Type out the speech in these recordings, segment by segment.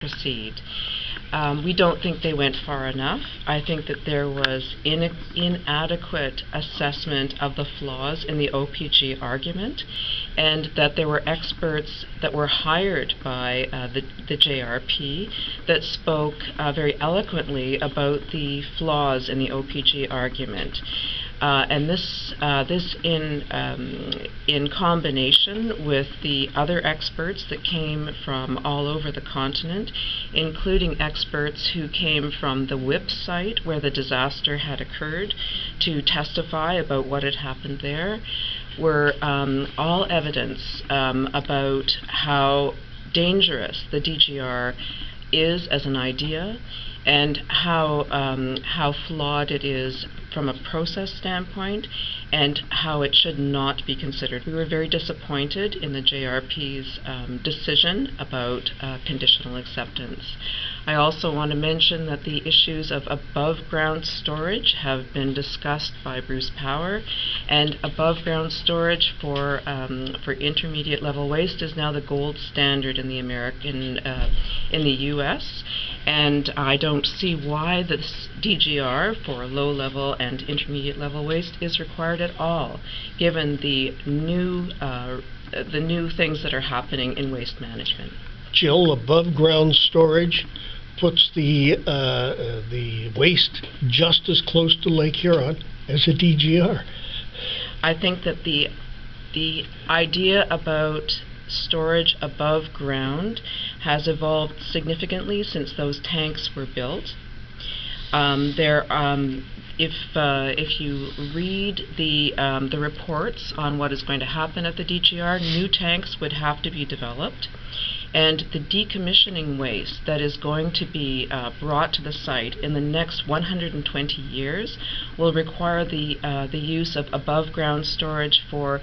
proceed. We don't think they went far enough. I think that there was inadequate assessment of the flaws in the OPG argument, and that there were experts that were hired by the JRP that spoke very eloquently about the flaws in the OPG argument. And this in combination with the other experts that came from all over the continent, including experts who came from the WIP site where the disaster had occurred to testify about what had happened there, were all evidence about how dangerous the DGR is as an idea, and how flawed it is from a process standpoint, and how it should not be considered. We were very disappointed in the JRP's decision about conditional acceptance. I also want to mention that the issues of above-ground storage have been discussed by Bruce Power, and above-ground storage for intermediate level waste is now the gold standard in the in the U.S. And I don't see why this DGR for low-level and intermediate-level waste is required at all, given the new things that are happening in waste management. Jill, above-ground storage puts the waste just as close to Lake Huron as a DGR. I think that the idea about storage above ground has evolved significantly since those tanks were built. If you read the reports on what is going to happen at the DGR, new tanks would have to be developed, and the decommissioning waste that is going to be brought to the site in the next 120 years will require the use of above-ground storage for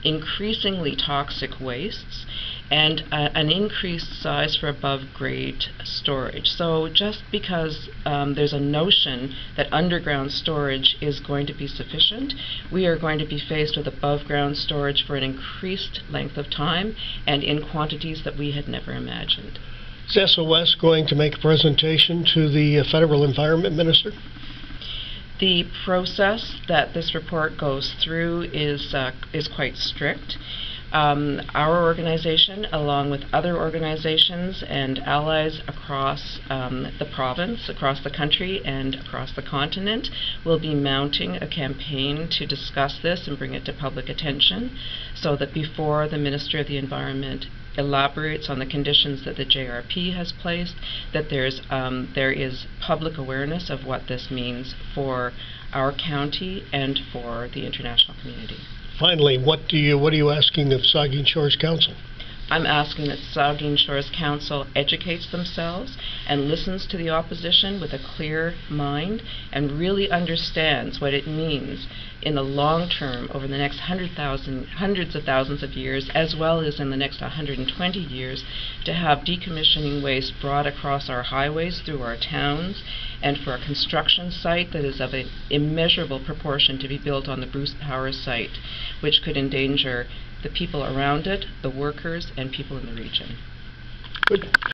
increasingly toxic wastes and an increased size for above-grade storage. So just because there's a notion that underground storage is going to be sufficient, we are going to be faced with above-ground storage for an increased length of time and in quantities that we had never imagined. Is SOS going to make a presentation to the Federal Environment Minister? The process that this report goes through is quite strict. Our organization, along with other organizations and allies across the province, across the country, and across the continent, will be mounting a campaign to discuss this and bring it to public attention, so that before the Minister of the Environment elaborates on the conditions that the JRP has placed, that there is public awareness of what this means for our county and for the international community. Finally, what are you asking of Saugeen Shores Council? I'm asking that Saugeen Shores Council educates themselves and listens to the opposition with a clear mind and really understands what it means in the long term over the next hundreds of thousands of years, as well as in the next 120 years, to have decommissioning waste brought across our highways through our towns, and for a construction site that is of an immeasurable proportion to be built on the Bruce Power site, which could endanger the people around it, the workers, and people in the region. Good.